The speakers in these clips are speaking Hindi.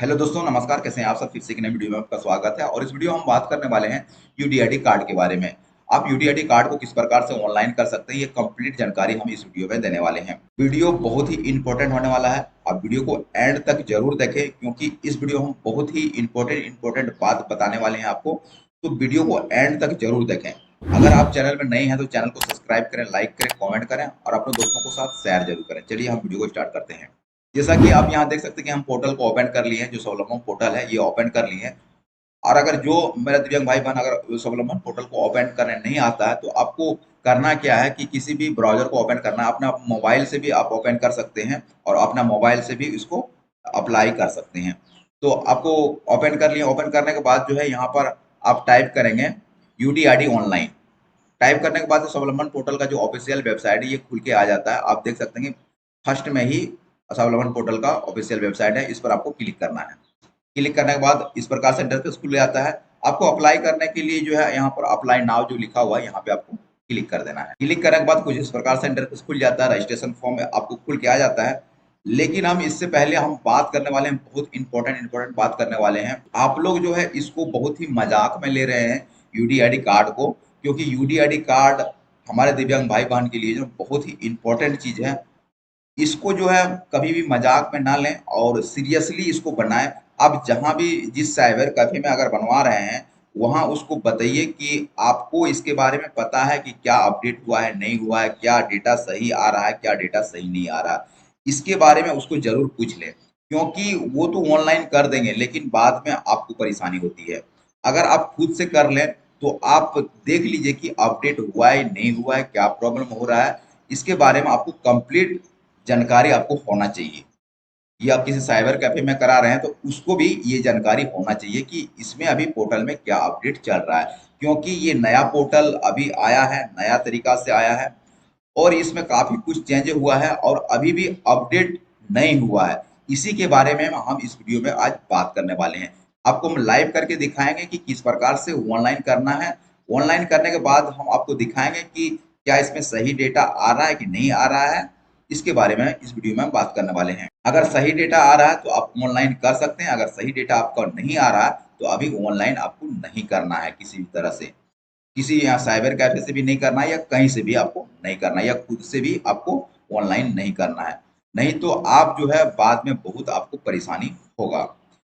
हेलो दोस्तों, नमस्कार। कैसे हैं आप सब? फिर से एक नई वीडियो में आपका स्वागत है। और इस वीडियो में हम बात करने वाले हैं यूडीआईडी कार्ड के बारे में। आप यूडीआईडी कार्ड को किस प्रकार से ऑनलाइन कर सकते हैं, ये कंप्लीट जानकारी हम इस वीडियो में देने वाले हैं। वीडियो बहुत ही इंपॉर्टेंट होने वाला है। आप वीडियो को एंड तक जरूर देखें, क्योंकि इस वीडियो में हम बहुत ही इंपॉर्टेंट बात बताने वाले हैं आपको। तो वीडियो को एंड तक जरूर देखें। अगर आप चैनल में नए हैं तो चैनल को सब्सक्राइब करें, लाइक करें, कॉमेंट करें और अपने दोस्तों के साथ शेयर जरूर करें। चलिए हम वीडियो को स्टार्ट करते हैं। जैसा कि आप यहाँ देख सकते हैं कि हम पोर्टल को ओपन कर लिए हैं। जो स्वावलंबन पोर्टल है ये ओपन कर लिए हैं। और अगर जो मेरा दिव्यांग भाई बहन अगर स्वावलंबन पोर्टल को ओपन करने नहीं आता है तो आपको करना क्या है कि किसी भी ब्राउजर को ओपन करना है। अपना मोबाइल से भी आप ओपन कर सकते हैं और अपना मोबाइल से भी इसको अप्लाई कर सकते हैं। तो आपको ओपन कर लिए। ओपन करने के बाद जो है यहाँ पर आप टाइप करेंगे यूडीआईडी ऑनलाइन। टाइप करने के बाद स्वावलंबन पोर्टल का जो ऑफिशियल वेबसाइट है ये खुल के आ जाता है। आप देख सकते हैं कि फर्स्ट में ही स्वावलंबन पोर्टल का ऑफिशियल वेबसाइट है। इस पर आपको क्लिक करना है। क्लिक करने के बाद इस प्रकार से इंटरफेस खुल जाता है। आपको अप्लाई करने के लिए जो है यहाँ पर अप्लाई नाउ जो लिखा हुआ है यहाँ पे आपको क्लिक कर देना है। क्लिक करने के बाद कुछ इस प्रकार से इंटरफेस खुल जाता है। रजिस्ट्रेशन फॉर्म आपको खुल के आ जाता है। लेकिन हम इससे पहले हम बात करने वाले हैं, बहुत इंपॉर्टेंट बात करने वाले हैं। आप लोग जो है इसको बहुत ही मजाक में ले रहे हैं यूडीआईडी कार्ड को, क्योंकि यूडीआईडी कार्ड हमारे दिव्यांग भाई बहन के लिए जो बहुत ही इंपॉर्टेंट चीज है। इसको जो है कभी भी मजाक में ना लें और सीरियसली इसको बनाएं। आप जहां भी जिस साइबर कैफे में अगर बनवा रहे हैं वहां उसको बताइए कि आपको इसके बारे में पता है कि क्या अपडेट हुआ है, नहीं हुआ है, क्या डेटा सही आ रहा है, क्या डेटा सही नहीं आ रहा। इसके बारे में उसको जरूर पूछ लें, क्योंकि वो तो ऑनलाइन कर देंगे लेकिन बाद में आपको परेशानी होती है। अगर आप खुद से कर लें तो आप देख लीजिए कि अपडेट हुआ है नहीं हुआ है, क्या प्रॉब्लम हो रहा है। इसके बारे में आपको कंप्लीट जानकारी आपको होना चाहिए। ये आप किसी साइबर कैफे में करा रहे हैं तो उसको भी ये जानकारी होना चाहिए कि इसमें अभी पोर्टल में क्या अपडेट चल रहा है, क्योंकि ये नया पोर्टल अभी आया है, नया तरीका से आया है और इसमें काफी कुछ चेंज हुआ है और अभी भी अपडेट नहीं हुआ है। इसी के बारे में हम इस वीडियो में आज बात करने वाले हैं। आपको हम लाइव करके दिखाएंगे कि किस प्रकार से ऑनलाइन करना है। ऑनलाइन करने के बाद हम आपको दिखाएंगे कि क्या इसमें सही डेटा आ रहा है कि नहीं आ रहा है। इसके बारे में इस वीडियो में हम बात करने वाले हैं। अगर सही डेटा आ रहा है तो आप ऑनलाइन कर सकते हैं। अगर सही डेटा आपका नहीं आ रहा है तो अभी ऑनलाइन आपको नहीं करना है किसी भी तरह से। किसी यहाँ साइबर कैफे से भी नहीं करना है या कहीं से भी आपको नहीं करना है या खुद से भी आपको ऑनलाइन नहीं करना है। नहीं तो आप जो है बाद में बहुत आपको परेशानी होगा।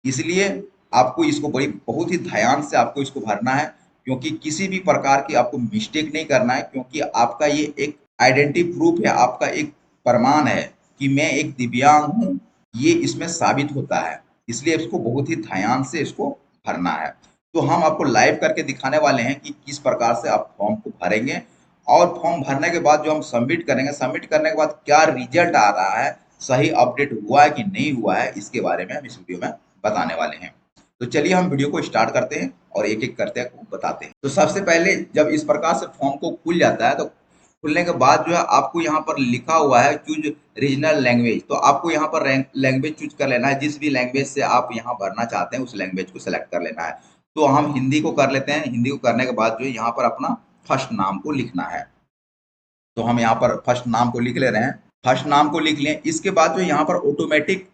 इसलिए आपको इसको बड़ी बहुत ही ध्यान से आपको इसको भरना है, क्योंकि किसी भी प्रकार की आपको मिस्टेक नहीं करना है, क्योंकि आपका ये एक आइडेंटिटी प्रूफ है, आपका एक प्रमाण है कि मैं एक दिव्यांग हूँ। ये इसमें साबित होता है। इसलिए इसको बहुत ही ध्यान से इसको भरना है। तो हम आपको लाइव करके दिखाने वाले हैं कि किस प्रकार से आप फॉर्म को भरेंगे और फॉर्म भरने के बाद जो हम सबमिट करेंगे, सबमिट करने के बाद क्या रिजल्ट आ रहा है, सही अपडेट हुआ है कि नहीं हुआ है, इसके बारे में हम इस वीडियो में बताने वाले हैं। तो चलिए हम वीडियो को स्टार्ट करते हैं और एक एक करते हैं बताते हैं। तो सबसे पहले जब इस प्रकार से फॉर्म को खुल जाता है तो खुलने के बाद जो है आपको यहाँ पर लिखा हुआ है चूज रीजनल लैंग्वेज। तो आपको यहाँ पर लैंग्वेज चूज कर लेना है। जिस भी लैंग्वेज से आप यहाँ भरना चाहते हैं उस लैंग्वेज को सिलेक्ट कर लेना है। तो हम हिंदी को कर लेते हैं। हिंदी को करने के बाद जो है यहाँ पर अपना फर्स्ट नाम को लिखना है। तो हम यहाँ पर फर्स्ट नाम को लिख ले रहे हैं। फर्स्ट नाम को लिख लें। इसके बाद जो यहाँ पर ऑटोमेटिक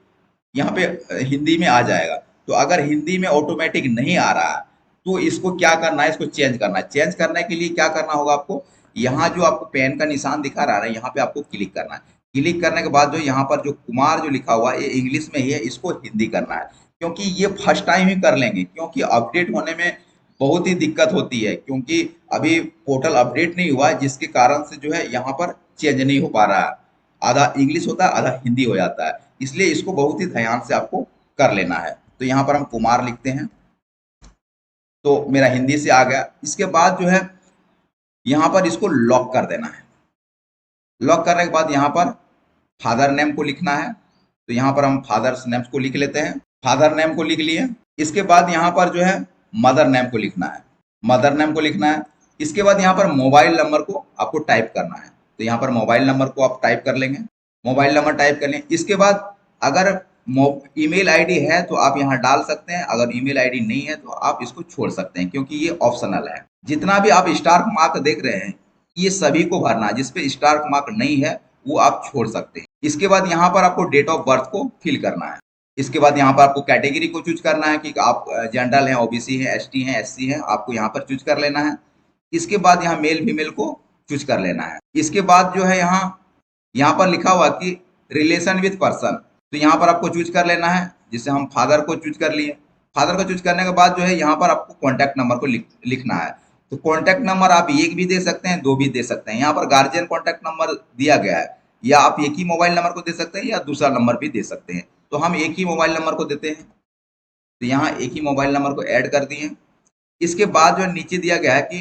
यहाँ पे हिंदी में आ जाएगा। तो अगर हिंदी में ऑटोमेटिक नहीं आ रहा है तो इसको क्या करना है, इसको चेंज करना है। चेंज करने के लिए क्या करना होगा आपको, यहाँ जो आपको पेन का निशान दिखा रहा है यहाँ पे आपको क्लिक करना है। क्लिक करने के बाद जो यहाँ पर जो कुमार जो लिखा हुआ है ये इंग्लिश में ही है, इसको हिंदी करना है। क्योंकि ये फर्स्ट टाइम ही कर लेंगे, क्योंकि अपडेट होने में बहुत ही दिक्कत होती है, क्योंकि अभी पोर्टल अपडेट नहीं हुआ है, जिसके कारण से जो है यहाँ पर चेंज नहीं हो पा रहा है। आधा इंग्लिश होता है, आधा हिंदी हो जाता है। इसलिए इसको बहुत ही ध्यान से आपको कर लेना है। तो यहाँ पर हम कुमार लिखते हैं। तो मेरा हिंदी से आ गया। इसके बाद जो है यहाँ पर इसको लॉक कर देना है। लॉक करने के बाद यहाँ पर फादर नेम को लिखना है। तो यहाँ पर हम फादर्स नेम को लिख लेते हैं। फादर नेम को लिख लिए। इसके बाद यहाँ पर जो है मदर नेम को लिखना है। मदर नेम को लिखना है। इसके बाद यहाँ पर मोबाइल नंबर को आपको टाइप करना है। तो यहाँ पर मोबाइल नंबर को आप टाइप कर लेंगे। मोबाइल नंबर टाइप कर लें। इसके बाद अगर ईमेल आईडी है तो आप यहाँ डाल सकते हैं। अगर ईमेल आईडी नहीं है तो आप इसको छोड़ सकते हैं, क्योंकि ये ऑप्शनल है। जितना भी आप स्टार मार्क देख रहे हैं ये सभी को भरना है। जिसपे स्टार मार्क नहीं है वो आप छोड़ सकते हैं। इसके बाद यहाँ पर आपको डेट ऑफ बर्थ को फिल करना है। इसके बाद यहाँ पर आपको कैटेगरी को चूज करना है कि आप जनरल हैं, ओबीसी हैं, एसटी हैं, एससी हैं, आपको यहाँ पर चूज कर लेना है। इसके बाद यहाँ मेल फीमेल को चूज कर लेना है। इसके बाद जो है यहाँ पर लिखा हुआ कि रिलेशन विथ पर्सन, तो यहाँ पर आपको चूज कर लेना है। जिससे हम फादर को चूज कर लिए। फादर को चूज करने के बाद जो है यहाँ पर आपको कॉन्टैक्ट नंबर को लिखना है। तो कॉन्टैक्ट नंबर आप एक भी दे सकते हैं, दो भी दे सकते हैं। यहाँ पर गार्जियन कॉन्टैक्ट नंबर दिया गया है, या आप एक ही मोबाइल नंबर को दे सकते हैं या दूसरा नंबर भी दे सकते हैं। तो हम एक ही मोबाइल नंबर को देते हैं। तो यहाँ एक ही मोबाइल नंबर को ऐड कर दिए। इसके बाद जो नीचे दिया गया है कि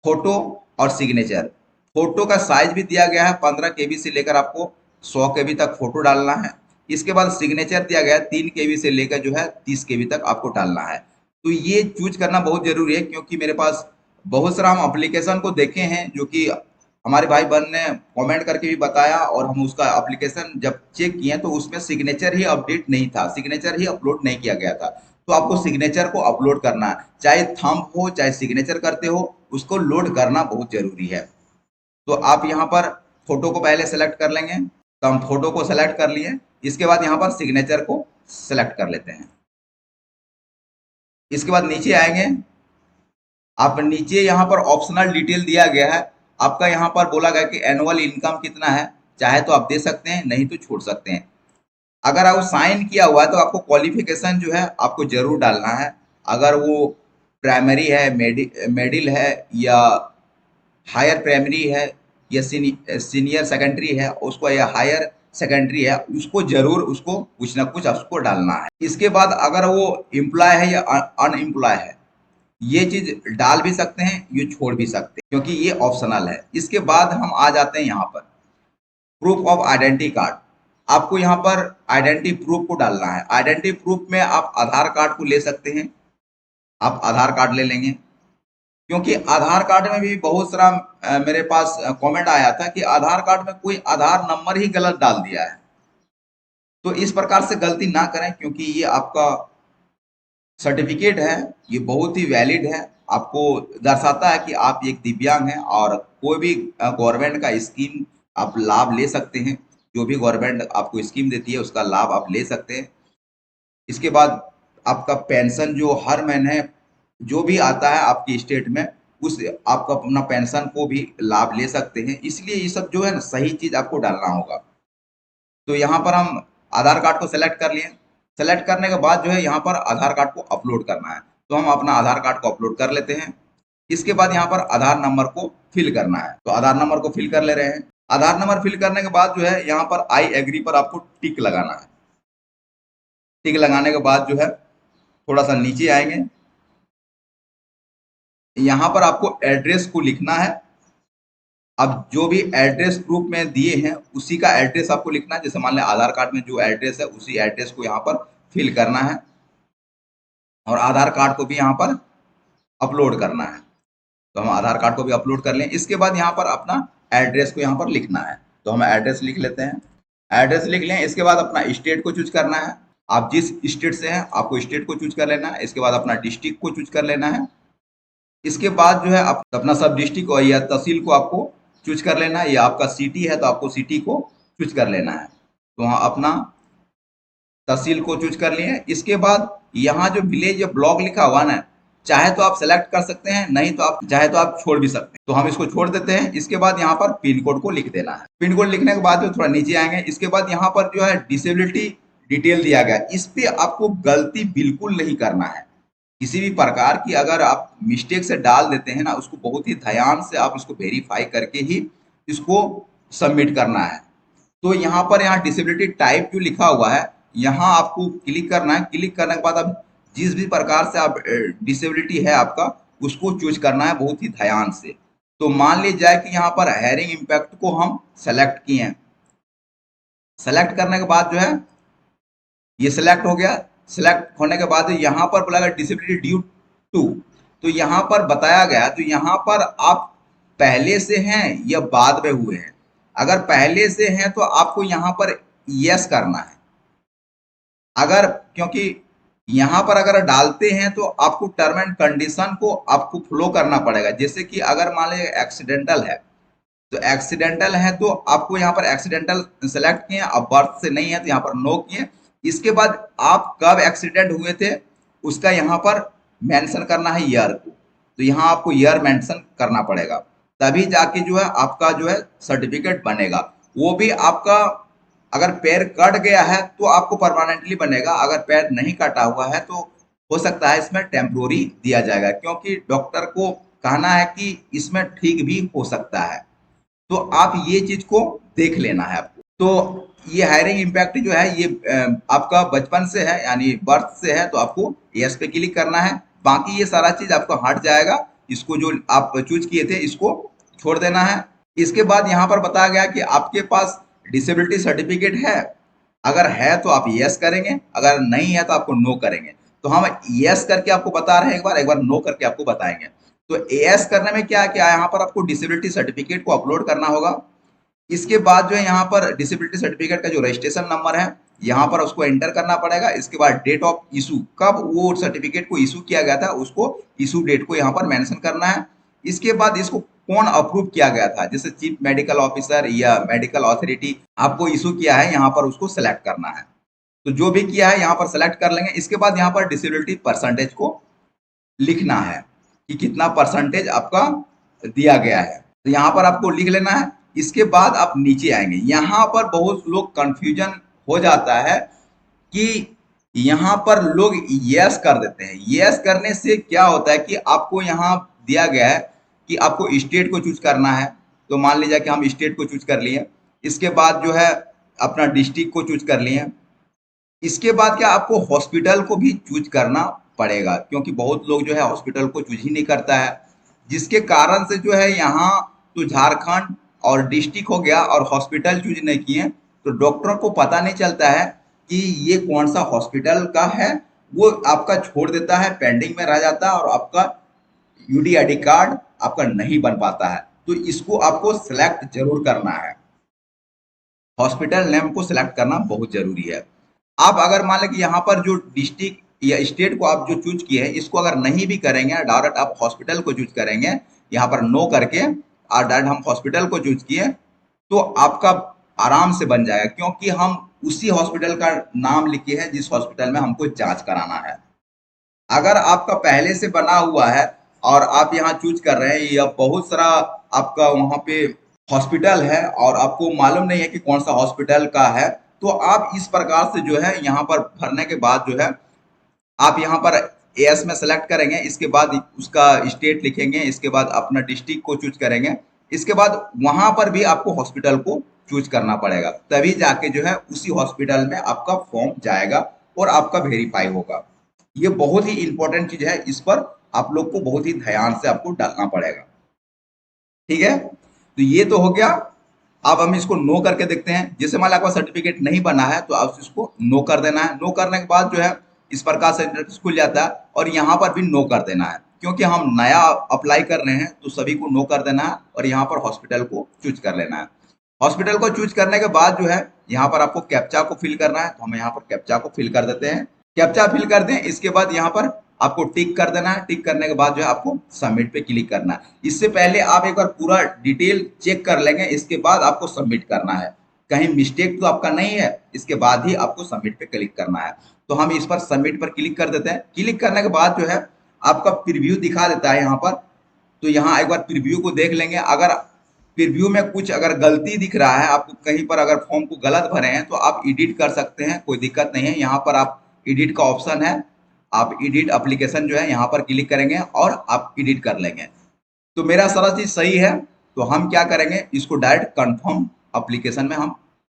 फोटो और सिग्नेचर। फोटो का साइज भी दिया गया है, 15 केबी से लेकर आपको 100 केबी तक फोटो डालना है। इसके बाद सिग्नेचर दिया गया है 3 केबी से लेकर जो है 30 केबी तक आपको डालना है। तो ये चूज करना बहुत जरूरी है, क्योंकि मेरे पास बहुत सारा हम एप्लीकेशन को देखे हैं जो कि हमारे भाई बहन ने कमेंट करके भी बताया, और हम उसका एप्लीकेशन जब चेक किए तो उसमें सिग्नेचर ही अपडेट नहीं था, सिग्नेचर ही अपलोड नहीं किया गया था। तो आपको सिग्नेचर को अपलोड करना है, चाहे थंब हो चाहे सिग्नेचर करते हो, उसको लोड करना बहुत जरूरी है। तो आप यहाँ पर फोटो को पहले सेलेक्ट कर लेंगे। तो हम फोटो को सेलेक्ट कर लिए। इसके बाद यहाँ पर सिग्नेचर को सेलेक्ट कर लेते हैं। इसके बाद नीचे आएंगे। आप नीचे यहाँ पर ऑप्शनल डिटेल दिया गया है। आपका यहाँ पर बोला गया कि एनुअल इनकम कितना है, चाहे तो आप दे सकते हैं, नहीं तो छोड़ सकते हैं। अगर आप साइन किया हुआ है तो आपको क्वालिफिकेशन जो है आपको जरूर डालना है। अगर वो प्राइमरी है, मिडिल है, या हायर प्राइमरी है, या सीनियर सेकेंडरी है उसको, या हायर सेकेंडरी है उसको, जरूर उसको कुछ ना कुछ उसको डालना है। इसके बाद अगर वो एम्प्लॉय है या अनएम्प्लॉय है, ये चीज डाल भी सकते हैं, ये छोड़ भी सकते हैं, क्योंकि ये ऑप्शनल है। इसके बाद हम आ जाते हैं यहाँ पर प्रूफ ऑफ आइडेंटिटी कार्ड। आपको यहाँ पर आइडेंटिटी प्रूफ को डालना है। आइडेंटिटी प्रूफ में आप आधार कार्ड को ले सकते हैं, आप आधार कार्ड ले लेंगे। क्योंकि आधार कार्ड में भी बहुत सारा मेरे पास कमेंट आया था कि आधार कार्ड में कोई आधार नंबर ही गलत डाल दिया है। तो इस प्रकार से गलती ना करें, क्योंकि ये आपका सर्टिफिकेट है, ये बहुत ही वैलिड है, आपको दर्शाता है कि आप एक दिव्यांग हैं, और कोई भी गवर्नमेंट का स्कीम आप लाभ ले सकते हैं। जो भी गवर्नमेंट आपको स्कीम देती है उसका लाभ आप ले सकते हैं। इसके बाद आपका पेंशन जो हर महीने जो भी आता है आपकी स्टेट में, उस आपका अपना पेंशन को भी लाभ ले सकते हैं। इसलिए ये सब जो है ना, सही चीज आपको डालना होगा। तो यहाँ पर हम आधार कार्ड को सेलेक्ट कर लिए। सेलेक्ट करने के बाद जो है यहाँ पर आधार कार्ड को अपलोड करना है। तो हम अपना आधार कार्ड को अपलोड कर लेते हैं। इसके बाद यहाँ पर आधार नंबर को फिल करना है। तो आधार नंबर को फिल कर ले रहे हैं। आधार नंबर फिल करने के बाद जो है यहाँ पर आई एग्री पर आपको टिक लगाना है। टिक लगाने के बाद जो है थोड़ा सा नीचे आएंगे। यहाँ पर आपको एड्रेस को लिखना है। अब जो भी एड्रेस प्रूफ में दिए हैं उसी का एड्रेस आपको लिखना है। जैसे मान लें आधार कार्ड में जो एड्रेस है उसी एड्रेस को यहाँ पर फिल करना है, और आधार कार्ड को भी यहाँ पर अपलोड करना है। तो हम आधार कार्ड को भी अपलोड कर लें। इसके बाद यहाँ पर अपना एड्रेस को यहाँ पर लिखना है। तो हम एड्रेस लिख लेते हैं। एड्रेस लिख लें। इसके बाद अपना स्टेट को चूज करना है। आप जिस स्टेट से हैं आपको स्टेट को चूज कर लेना है। इसके बाद अपना डिस्ट्रिक्ट को चूज कर लेना है। इसके बाद जो है अपना सब डिस्ट्रिक्ट या तहसील को आपको चूज कर लेना है, या आपका सिटी है तो आपको सिटी को चूज कर लेना है। तो वहाँ अपना तहसील को चूज कर लिए। इसके बाद यहाँ जो विलेज या ब्लॉक लिखा हुआ ना, चाहे तो आप सेलेक्ट कर सकते हैं, नहीं तो आप चाहे तो आप छोड़ भी सकते हैं। तो हम इसको छोड़ देते हैं। इसके बाद यहाँ पर पिन कोड को लिख देना है। पिन कोड लिखने के बाद जो थोड़ा नीचे आएंगे, इसके बाद यहाँ पर जो है डिसेबिलिटी डिटेल दिया गया, इस पे आपको गलती बिल्कुल नहीं करना है। किसी भी प्रकार की अगर आप मिस्टेक से डाल देते हैं ना, उसको बहुत ही ध्यान से आप इसको वेरीफाई करके ही इसको सबमिट करना है। तो यहाँ पर डिसेबिलिटी टाइप जो लिखा हुआ है, यहाँ आपको क्लिक करना है। क्लिक करने के बाद आप जिस भी प्रकार से आप डिसेबिलिटी है आपका, उसको चूज करना है बहुत ही ध्यान से। तो मान लीजिए जाए कि यहाँ पर हेयरिंग इम्पैक्ट को हम सेलेक्ट किए हैं। सेलेक्ट करने के बाद जो है ये सिलेक्ट हो गया। सिलेक्ट होने के बाद यहाँ पर बोला गया डिसेबिलिटी ड्यू टू, तो यहाँ पर बताया गया, तो यहाँ पर आप पहले से हैं या बाद में हुए हैं। अगर पहले से हैं तो आपको यहाँ पर यस करना है। अगर क्योंकि यहाँ पर अगर डालते हैं तो आपको टर्म एंड कंडीशन को आपको फॉलो करना पड़ेगा। जैसे कि अगर मान लीजिए एक्सीडेंटल है, तो एक्सीडेंटल है तो आपको यहाँ पर एक्सीडेंटल सेलेक्ट किए, अब बर्थ से नहीं है तो यहाँ पर नो किए। इसके बाद आप कब एक्सीडेंट हुए थे उसका यहाँ पर मेंशन करना है ईयर को। तो यहाँ आपको ईयर मेंशन करना पड़ेगा, तभी जाके जो है आपका जो है सर्टिफिकेट बनेगा। वो भी आपका अगर पैर कट गया है तो आपको परमानेंटली बनेगा, अगर पैर नहीं कटा हुआ है तो हो सकता है इसमें टेम्पोररी दिया जाएगा, क्योंकि डॉक्टर को कहना है कि इसमें ठीक भी हो सकता है। तो आप ये चीज को देख लेना है आपको। तो ये हायरिंग इम्पैक्ट जो है ये आपका बचपन से है, यानी बर्थ से है, तो आपको यस पे क्लिक करना है। बाकी ये सारा चीज आपको हट जाएगा, इसको जो आप चूज किए थे इसको छोड़ देना है। इसके बाद यहाँ पर बताया गया कि आपके पास डिसेबिलिटी सर्टिफिकेट है, अगर है तो आप यस करेंगे, अगर नहीं है तो आपको नो करेंगे। तो हम यस करके आपको बता रहे हैं, एक बार नो करके आपको बताएंगे। तो यस करने में क्या क्या है, यहाँ पर आपको डिसेबिलिटी सर्टिफिकेट को अपलोड करना होगा। इसके बाद जो है यहाँ पर डिसेबिलिटी सर्टिफिकेट का जो रजिस्ट्रेशन नंबर है यहाँ पर उसको एंटर करना पड़ेगा। इसके बाद डेट ऑफ इशू, कब वो सर्टिफिकेट को इशू किया गया था उसको इशू डेट को यहाँ पर मेंशन करना है। इसके बाद इसको कौन अप्रूव किया गया था, जैसे चीफ मेडिकल ऑफिसर या मेडिकल अथॉरिटी आपको इशू किया है, यहाँ पर उसको सेलेक्ट करना है। तो जो भी किया है यहाँ पर सेलेक्ट कर लेंगे। इसके बाद यहाँ पर डिसेबिलिटी परसेंटेज को लिखना है कि कितना परसेंटेज आपका दिया गया है, तो यहाँ पर आपको लिख लेना है। इसके बाद आप नीचे आएंगे, यहाँ पर बहुत लोग कंफ्यूजन हो जाता है कि यहाँ पर लोग यस कर देते हैं। यस करने से क्या होता है कि आपको यहाँ दिया गया है कि आपको स्टेट को चूज करना है। तो मान लीजिए कि हम स्टेट को चूज कर लिए, इसके बाद जो है अपना डिस्ट्रिक्ट को चूज कर लिए। इसके बाद क्या आपको हॉस्पिटल को भी चूज करना पड़ेगा, क्योंकि बहुत लोग जो है हॉस्पिटल को चूज ही नहीं करता है, जिसके कारण से जो है यहाँ तो झारखंड और डिस्ट्रिक्ट हो गया और हॉस्पिटल चूज नहीं किए, तो डॉक्टरों को पता नहीं चलता है कि ये कौन सा हॉस्पिटल का है, वो आपका छोड़ देता है, पेंडिंग में रह जाता है और आपका यूडीआईडी कार्ड आपका नहीं बन पाता है। तो इसको आपको सिलेक्ट जरूर करना है, हॉस्पिटल नेम को सिलेक्ट करना बहुत जरूरी है। आप अगर मान लें कि यहाँ पर जो डिस्ट्रिक्ट या स्टेट को आप जो चूज किए हैं इसको अगर नहीं भी करेंगे, डायरेक्ट आप हॉस्पिटल को चूज करेंगे, यहाँ पर नो करके और डायरेक्ट हम हॉस्पिटल को चूज किए, तो आपका आराम से बन जाएगा, क्योंकि हम उसी हॉस्पिटल का नाम लिखे हैं जिस हॉस्पिटल में हमको जांच कराना है। अगर आपका पहले से बना हुआ है और आप यहाँ चूज कर रहे हैं या बहुत सारा आपका वहाँ पे हॉस्पिटल है और आपको मालूम नहीं है कि कौन सा हॉस्पिटल का है, तो आप इस प्रकार से जो है यहाँ पर भरने के बाद जो है आप यहाँ पर एएस में सेलेक्ट करेंगे। इसके बाद उसका स्टेट लिखेंगे, इसके बाद अपना डिस्ट्रिक्ट को चूज करेंगे। इसके बाद वहां पर भी आपको हॉस्पिटल को चूज करना पड़ेगा, तभी जाके जो है उसी हॉस्पिटल में आपका फॉर्म जाएगा और आपका वेरीफाई होगा। ये बहुत ही इंपॉर्टेंट चीज है, इस पर आप लोग को बहुत ही ध्यान से आपको डालना पड़ेगा। ठीक है, तो ये तो हो गया। अब हम इसको नो करके देखते हैं। जैसे मान लो आपका सर्टिफिकेट नहीं बना है तो आप इसको नो कर देना है। नो करने के बाद जो है इस प्रकार से इंटरफेस खुल जाता है और यहाँ पर भी नो कर देना है, क्योंकि हम नया अप्लाई कर रहे हैं तो सभी को नो कर देना है और यहाँ पर हॉस्पिटल को चूज कर लेना है। हॉस्पिटल को चूज करने के बाद जो है यहाँ पर आपको कैप्चा को फिल करना है, तो हम यहाँ पर कैप्चा को फिल कर देते हैं। कैप्चा फिल कर दें, इसके बाद यहाँ पर आपको टिक कर देना है। टिक करने के बाद जो है आपको सबमिट पे क्लिक करना है। इससे पहले आप एक बार पूरा डिटेल चेक कर लेंगे, इसके बाद आपको सबमिट करना है। कहीं मिस्टेक तो आपका नहीं है, इसके बाद ही आपको सबमिट पे क्लिक करना है। तो हम इस पर सबमिट पर क्लिक कर देते हैं। क्लिक करने के बाद जो है आपका प्रीव्यू दिखा देता है यहाँ पर, तो यहाँ एक बार प्रीव्यू को देख लेंगे। अगर प्रीव्यू में कुछ अगर गलती दिख रहा है, आपको कहीं पर अगर फॉर्म को गलत भरे हैं तो आप एडिट कर सकते हैं, कोई दिक्कत नहीं है। यहाँ पर आप एडिट का ऑप्शन है, आप एडिट एप्लीकेशन जो है यहाँ पर क्लिक करेंगे और आप एडिट कर लेंगे। तो मेरा सारा चीज सही है, तो हम क्या करेंगे, इसको डायरेक्ट कंफर्म एप्लीकेशन में हम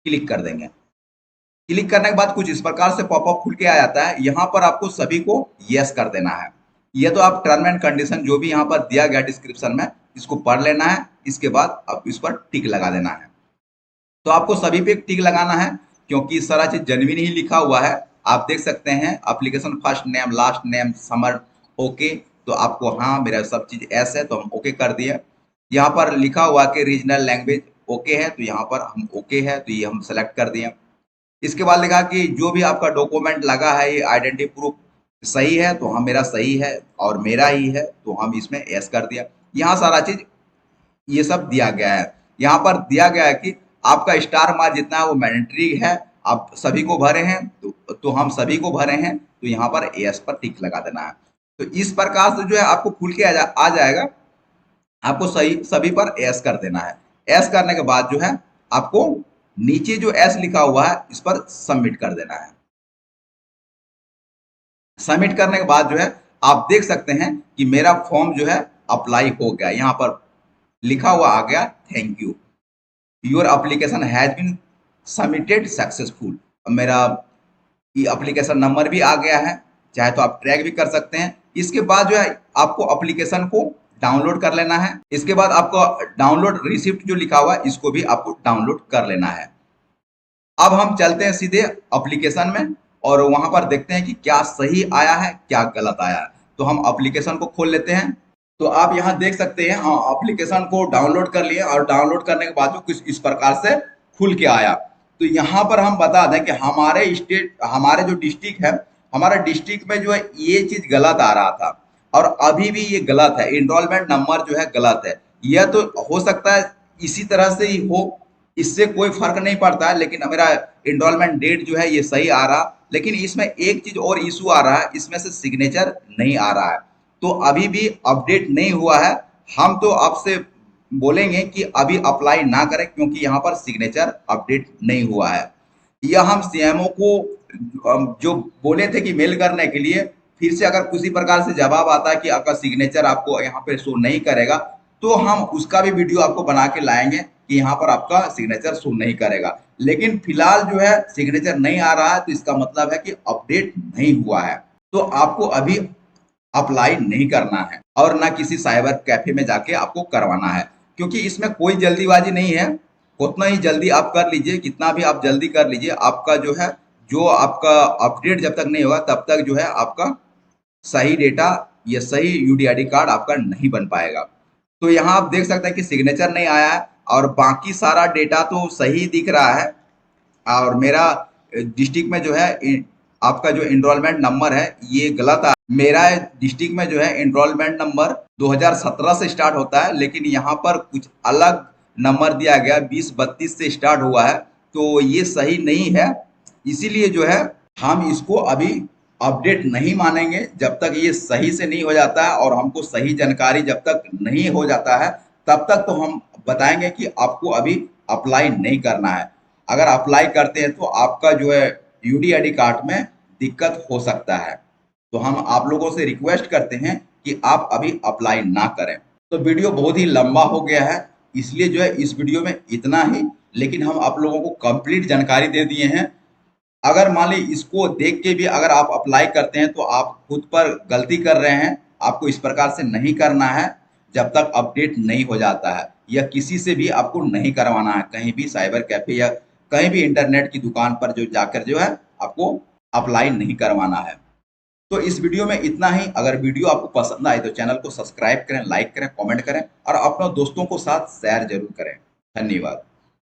क्लिक कर देंगे। क्लिक करने के बाद कुछ इस प्रकार से पॉपअप खुल के आ जाता है। यहाँ पर आपको सभी को यस कर देना है। ये तो आप टर्म एंड कंडीशन जो भी यहाँ पर दिया गया डिस्क्रिप्शन में, इसको पढ़ लेना है। इसके बाद आप इस पर टिक लगा देना है। तो आपको सभी पे टिक लगाना है, क्योंकि सारा चीज जेन्युइन ही लिखा हुआ है। आप देख सकते हैं application first name, last name, summer, okay. तो आपको हाँ मेरा सब चीज ऐसे है, तो हम ओके कर दिए। यहाँ पर लिखा हुआ कि रीजनल लैंग्वेज ओके है, तो यहाँ पर हम ओके है, तो ये हम सेलेक्ट कर दिए। इसके बाद लिखा कि जो भी आपका डॉक्यूमेंट लगा है ये आइडेंटिटी प्रूफ सही है, तो हम मेरा सही है और मेरा ही है, तो हम इसमें यस कर दिया। यहाँ सारा चीज ये सब दिया गया है। यहाँ पर दिया गया है कि आपका स्टार मार्क जितना है वो मैंडेटरी है, आप सभी को भरे हैं, तो तो हम सभी को भरे हैं, तो यहाँ पर यस पर टिक लगा देना है। तो इस प्रकार से जो है आपको खुल के आ जाएगा। आपको सही सभी पर यस कर देना है। यस करने के बाद जो है आपको नीचे जो एस लिखा हुआ है इस पर सबमिट कर देना है। सबमिट करने के बाद जो है आप देख सकते हैं कि मेरा फॉर्म जो है अप्लाई हो गया। यहाँ पर लिखा हुआ आ गया thank you, your application has been submitted successful. मेरा ये एप्लीकेशन नंबर भी आ गया है, चाहे तो आप ट्रैक भी कर सकते हैं। इसके बाद जो है आपको एप्लीकेशन को डाउनलोड कर लेना है। इसके बाद आपको डाउनलोड रिसिप्ट जो लिखा हुआ है इसको भी आपको डाउनलोड कर लेना है। अब हम चलते हैं सीधे एप्लीकेशन में और वहां पर देखते हैं कि क्या सही आया है क्या गलत आया है। तो हम एप्लीकेशन को खोल लेते हैं। तो आप यहाँ देख सकते हैं, हाँ एप्लीकेशन को डाउनलोड कर लिए और डाउनलोड करने के बाद जो कुछ इस प्रकार से खुल के आया। तो यहाँ पर हम बता दें कि हमारे स्टेट, हमारे जो डिस्ट्रिक्ट है, हमारा डिस्ट्रिक्ट में जो है ये चीज गलत आ रहा था और अभी भी ये गलत है। एनरोलमेंट नंबर जो है गलत है। यह तो हो सकता है इसी तरह से ही हो, इससे कोई फर्क नहीं पड़ता है, लेकिन मेरा एनरोलमेंट डेट जो है ये सही आ रहा। लेकिन इसमें एक चीज और इशू आ रहा है, इसमें से सिग्नेचर नहीं आ रहा है। तो अभी भी अपडेट नहीं हुआ है। हम तो आपसे बोलेंगे कि अभी अप्लाई ना करें क्योंकि यहाँ पर सिग्नेचर अपडेट नहीं हुआ है। यह हम सीएमओ को जो बोले थे कि मेल करने के लिए, फिर से अगर किसी प्रकार से जवाब आता है कि आपका सिग्नेचर आपको यहाँ पे शो नहीं करेगा, तो हम उसका भी वीडियो आपको बना के लाएंगे कि यहाँ पर आपका सिग्नेचर शो नहीं करेगा। लेकिन फिलहाल जो है सिग्नेचर नहीं आ रहा है, तो इसका मतलब है कि अपडेट नहीं हुआ है। तो आपको अभी अप्लाई नहीं करना है और ना किसी साइबर कैफे में जाके आपको करवाना है, क्योंकि इसमें कोई जल्दीबाजी नहीं है। उतना ही जल्दी आप कर लीजिए, कितना भी आप जल्दी कर लीजिए, आपका जो है जो आपका अपडेट जब तक नहीं होगा तब तक जो है आपका सही डेटा या सही यूडीआईडी कार्ड आपका नहीं बन पाएगा। तो यहाँ आप देख सकते हैं कि सिग्नेचर नहीं आया है और बाकी सारा डेटा तो सही दिख रहा है। और मेरा डिस्ट्रिक्ट में जो है आपका जो एनरोलमेंट नंबर है ये गलत है। मेरा डिस्ट्रिक्ट में जो है एनरोलमेंट नंबर 2017 से स्टार्ट होता है, लेकिन यहाँ पर कुछ अलग नंबर दिया गया 2032 से स्टार्ट हुआ है, तो ये सही नहीं है। इसीलिए जो है हम इसको अभी अपडेट नहीं मानेंगे जब तक ये सही से नहीं हो जाता है और हमको सही जानकारी जब तक नहीं हो जाता है तब तक तो हम बताएंगे कि आपको अभी अप्लाई नहीं करना है। अगर अप्लाई करते हैं तो आपका जो है यूडीआईडी कार्ड में दिक्कत हो सकता है। तो हम आप लोगों से रिक्वेस्ट करते हैं कि आप अभी अप्लाई ना करें। तो वीडियो बहुत ही लंबा हो गया है, इसलिए जो है इस वीडियो में इतना ही, लेकिन हम आप लोगों को कंप्लीट जानकारी दे दिए हैं। अगर मान ली इसको देख के भी अगर आप अप्लाई करते हैं तो आप खुद पर गलती कर रहे हैं। आपको इस प्रकार से नहीं करना है जब तक अपडेट नहीं हो जाता है, या किसी से भी आपको नहीं करवाना है, कहीं भी साइबर कैफे या कहीं भी इंटरनेट की दुकान पर जो जाकर जो है आपको अप्लाई नहीं करवाना है। तो इस वीडियो में इतना ही। अगर वीडियो आपको पसंद आए तो चैनल को सब्सक्राइब करें, लाइक करें, कमेंट करें और अपने दोस्तों को साथ शेयर जरूर करें। धन्यवाद।